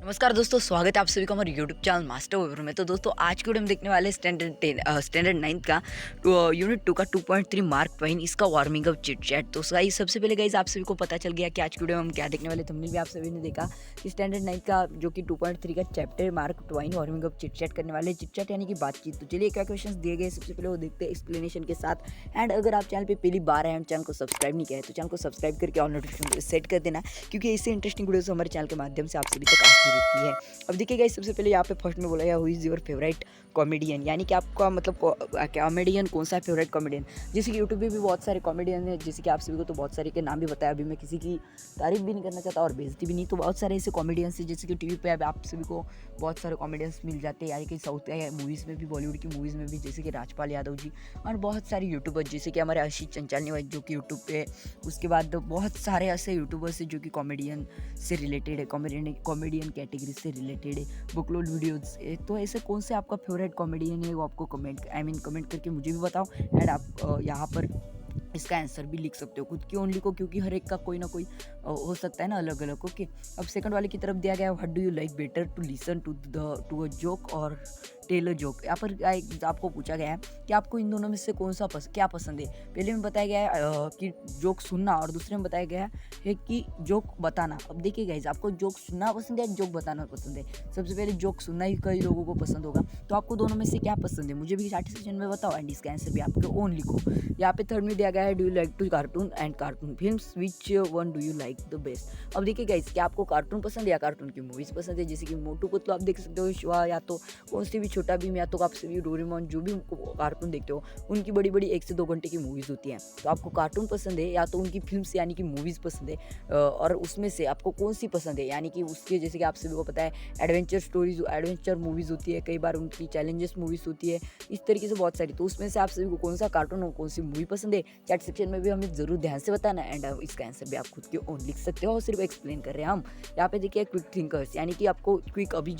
नमस्कार दोस्तों, स्वागत है आप सभी का हमारे यूट्यूब चैनल मास्टर वेवर में। तो दोस्तों आज की वीडियो में देखने वाले स्टैंडर्ड 9 का यूनिट 2 का 2.3 मार्क ट्वेन इसका वार्मिंग अप चिट चैट। तो गाइस सबसे पहले गाइस आप सभी को पता चल गया कि आज की वीडियो में हम क्या देखने वाले। थंबनेल भी आप सभी ने देखा कि स्टैंडर्ड 9 का जो कि 2.3 का chapter mark Twain warming up chit chat करने वाले। चिट चैट यानी कि बातचीत। तो चलिए क्या क्वेश्चन दिए गए सबसे पहले वो देखते हैं एक्सप्लेनेशन के साथ। एंड अगर आप चैनल पर पहली बार आए, चैनल को सब्सक्राइब नहीं किया है तो चैनल को सब्सक्राइब करके ऑल नोटिफिकेशन सेट कर देना, क्योंकि इससे इंटरेस्टिंग वीडियोस हमारे चैनल के माध्यम से आप सभी तक आती रहती है। अब देखिए गाइस सबसे पहले यहाँ पे फर्स्ट में बोला गया who is your favourite comedian, यानी कि आपका मतलब कॉमेडियन कौन सा है, फेवरेट कॉमेडियन। जैसे कि यूट्यूब पे भी बहुत सारे कॉमेडियन हैं, जैसे कि आप सभी को तो बहुत सारे के नाम भी बताया। अभी मैं किसी की तारीफ भी नहीं करना चाहता और बेइज्जती भी नहीं। तो बहुत सारे ऐसे कॉमेडियंस हैं जैसे कि टीवी पे अब आप सभी को बहुत सारे कॉमेडियंस मिल जाते हैं, यानी कि साउथ मूवीज़ में भी, बॉलीवुड की मूवीज़ में भी, जैसे कि राजपाल यादव जी और बहुत सारे यूट्यूबर जैसे कि हमारे आशीष चंचल जो कि यूट्यूब पे। उसके बाद बहुत सारे ऐसे यूट्यूबर्स हैं जो कि कॉमेडियन से रिलेटेड है, कॉमेडियन कैटेगरी से रिलेटेड है, बुकलोड वीडियोस। तो ऐसे कौन से आपका फेवरेट कॉमेडियन है वो आपको कमेंट करके मुझे भी बताओ। एंड आप यहाँ पर इसका आंसर भी लिख सकते हो, खुद की ओन लिखो, क्योंकि हर एक का कोई ना कोई हो सकता है ना अलग अलग। ओके, अब सेकंड वाले की तरफ दिया गया है what do you like better to listen to a joke और टेल अ जोक। यहाँ पर आपको पूछा गया है कि आपको इन दोनों में से कौन सा क्या पसंद है। पहले में बताया गया है कि जोक सुनना, और दूसरे में बताया गया है कि जोक बताना। अब देखिए गाइस आपको जोक सुनना पसंद है या जोक बताना पसंद है। सबसे पहले जोक सुनना ही कई लोगों को पसंद होगा, तो आपको दोनों में से क्या पसंद है मुझे भी चार्ट सेक्शन में बताओ। एंड इसका आंसर भी आपके ओन लिखो। यहाँ पे थर्ड में दिया गया है do you like to cartoon and cartoon films, which one do you like the best. अब देखिए गाइस क्या आपको कार्टून पसंद है या कार्टून की मूवीज पसंद है। जैसे कि मोटू पतलू आप देख सकते हो, शिवा, या तो कौन सी भी छोटा भीम, या तो आप सभी डोरेमोन, जो भी कार्टून देखते हो उनकी बड़ी बड़ी 1 से 2 घंटे की मूवीज होती हैं। तो आपको कार्टून पसंद है या तो उनकी फिल्म्स यानी कि मूवीज पसंद है, और उसमें से आपको कौन सी पसंद है, यानी कि उसके जैसे कि आप सभी को पता है एडवेंचर स्टोरीज, एडवेंचर मूवीज होती है, कई बार उनकी चैलेंजेस मूवीज होती है, इस तरीके से बहुत सारी। तो उसमें से आप सभी को कौन सा कार्टून और कौन सी मूवी पसंद है चैट सेक्शन में भी हमें जरूर ध्यान से बताना। एंड इसका आंसर भी आप खुद के ओन लिख सकते हो, सिर्फ एक्सप्लेन कर रहे हैं हम। यहाँ पे देखिए क्विक थिंकर्स, यानी कि आपको क्विक अभी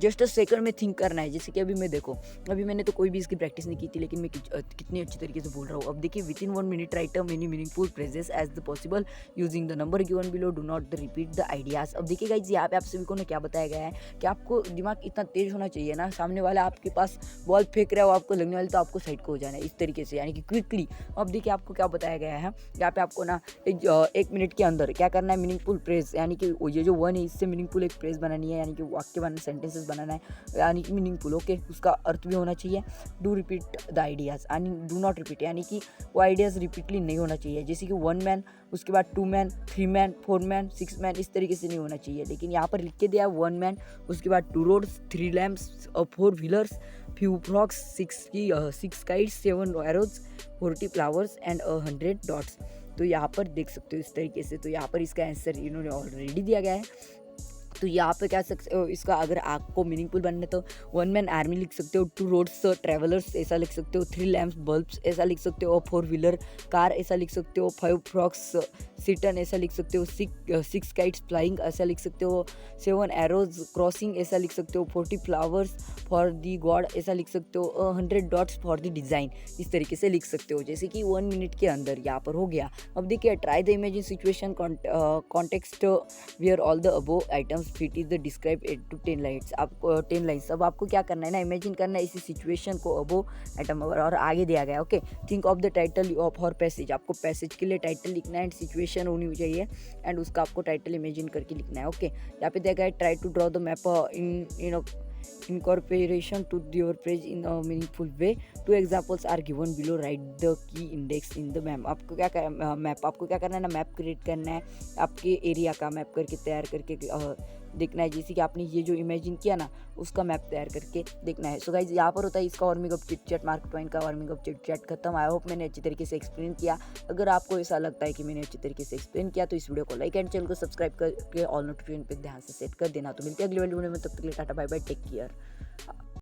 जस्ट सेकंड में थिंक करना है। जैसे कि अभी मैं देखो, अभी मैंने तो कोई भी इसकी प्रैक्टिस नहीं की थी, लेकिन मैं कितनी अच्छी तरीके से बोल रहा हूँ। अब देखिए within 1 minute write a many meaningful phrases as the possible using the number given below, do not repeat the ideas. अब देखिए गाइस यहाँ पे आप सभी को क्या बताया गया है कि आपको दिमाग इतना तेज होना चाहिए ना, सामने वाला आपके पास बॉल फेंक रहा है वो आपको लगने वाली, तो आपको साइड को हो जाना है इस तरीके से, यानी कि क्विकली। अब देखिए आपको क्या बताया गया है, यहाँ पे आपको ना 1 मिनट के अंदर क्या करना है, मीनिंगफुल फ्रेज, यानी कि ये जो वन है इससे मीनिंगफुल एक फ्रेज बनानी है, यानी कि वाक्य बनाना, सेंटेंसेस बनाना है, यानी कि मीनिंगफुल। ओके, उसका अर्थ भी होना चाहिए। डू रिपीट द आइडियाज़, यानी डू नॉट रिपीट, यानी कि वो आइडियाज़ रिपीटली नहीं होना चाहिए। जैसे कि 1 मैन, उसके बाद 2 मैन, 3 मैन, 4 मैन, 6 मैन, इस तरीके से नहीं होना चाहिए। लेकिन यहाँ पर लिख के दिया 1 मैन, उसके बाद 2 roads, 3 lamps, 4 wheelers, few frogs, 6 kites, 7 arrows, 40 flowers and 100 dots। तो यहाँ पर देख सकते हो इस तरीके से। तो यहाँ पर इसका आंसर इन्होंने ऑलरेडी दिया गया है। तो यहाँ पे क्या सकते हो, इसका अगर आपको मीनिंगफुल बनना है तो 1 मैन आर्मी लिख सकते हो, 2 रोड्स ट्रेवलर्स ऐसा लिख सकते हो, 3 लैम्प्स बल्ब्स ऐसा लिख सकते हो, 4 व्हीलर कार ऐसा लिख सकते हो, 5 फ्रॉक्स सिटन ऐसा लिख सकते हो, 6 काइट्स फ्लाइंग ऐसा लिख सकते हो, 7 एरोज क्रॉसिंग ऐसा लिख सकते हो, 40 फ्लावर्स फॉर दी गॉड ऐसा लिख सकते हो, 100 डॉट्स फॉर द डिज़ाइन, इस तरीके से लिख सकते हो। जैसे कि 1 मिनट के अंदर यहाँ पर हो गया। अब देखिए try the imagine situation context where all the above items fit is the describe 8 to 10 lines. आपको 10 लाइन्स। अब आपको क्या करना है ना, इमेजिन करना है इसी सिचुएशन को अबोव आइटम, और आगे दिया गया। Okay, think of the title of her passage. आपको पैसेज के लिए टाइटल लिखना है, एंड सिचुएशन होनी चाहिए, एंड उसका आपको टाइटल इमेजिन करके लिखना है। ओके, यहाँ पे दिया गया है try to draw the map in incorporation to your phrase in a meaningful way. 2 examples are given below. Write the key index in the map। आपको क्या करना है ना, मैप क्रिएट करना है, आपके एरिया का मैप करके तैयार करके देखना है। जैसे कि आपने ये जो इमेजिन किया ना, उसका मैप तैयार करके देखना है। सो गाइज यहाँ पर होता है इसका warming up chit chat, mark Twain का वार्मिंग अप चिट चैट खत्म। आई होप मैंने अच्छी तरीके से एक्सप्लेन किया। अगर आपको ऐसा लगता है कि मैंने अच्छी तरीके से एक्सप्लेन किया तो इस वीडियो को लाइक एंड चैनल को सब्सक्राइब करके ऑल नोटिफिकेशन पे ध्यान से सेट कर देना। तो मिलते हैं अगली वीडियो में, तब तक के लिए tata bye bye, take care.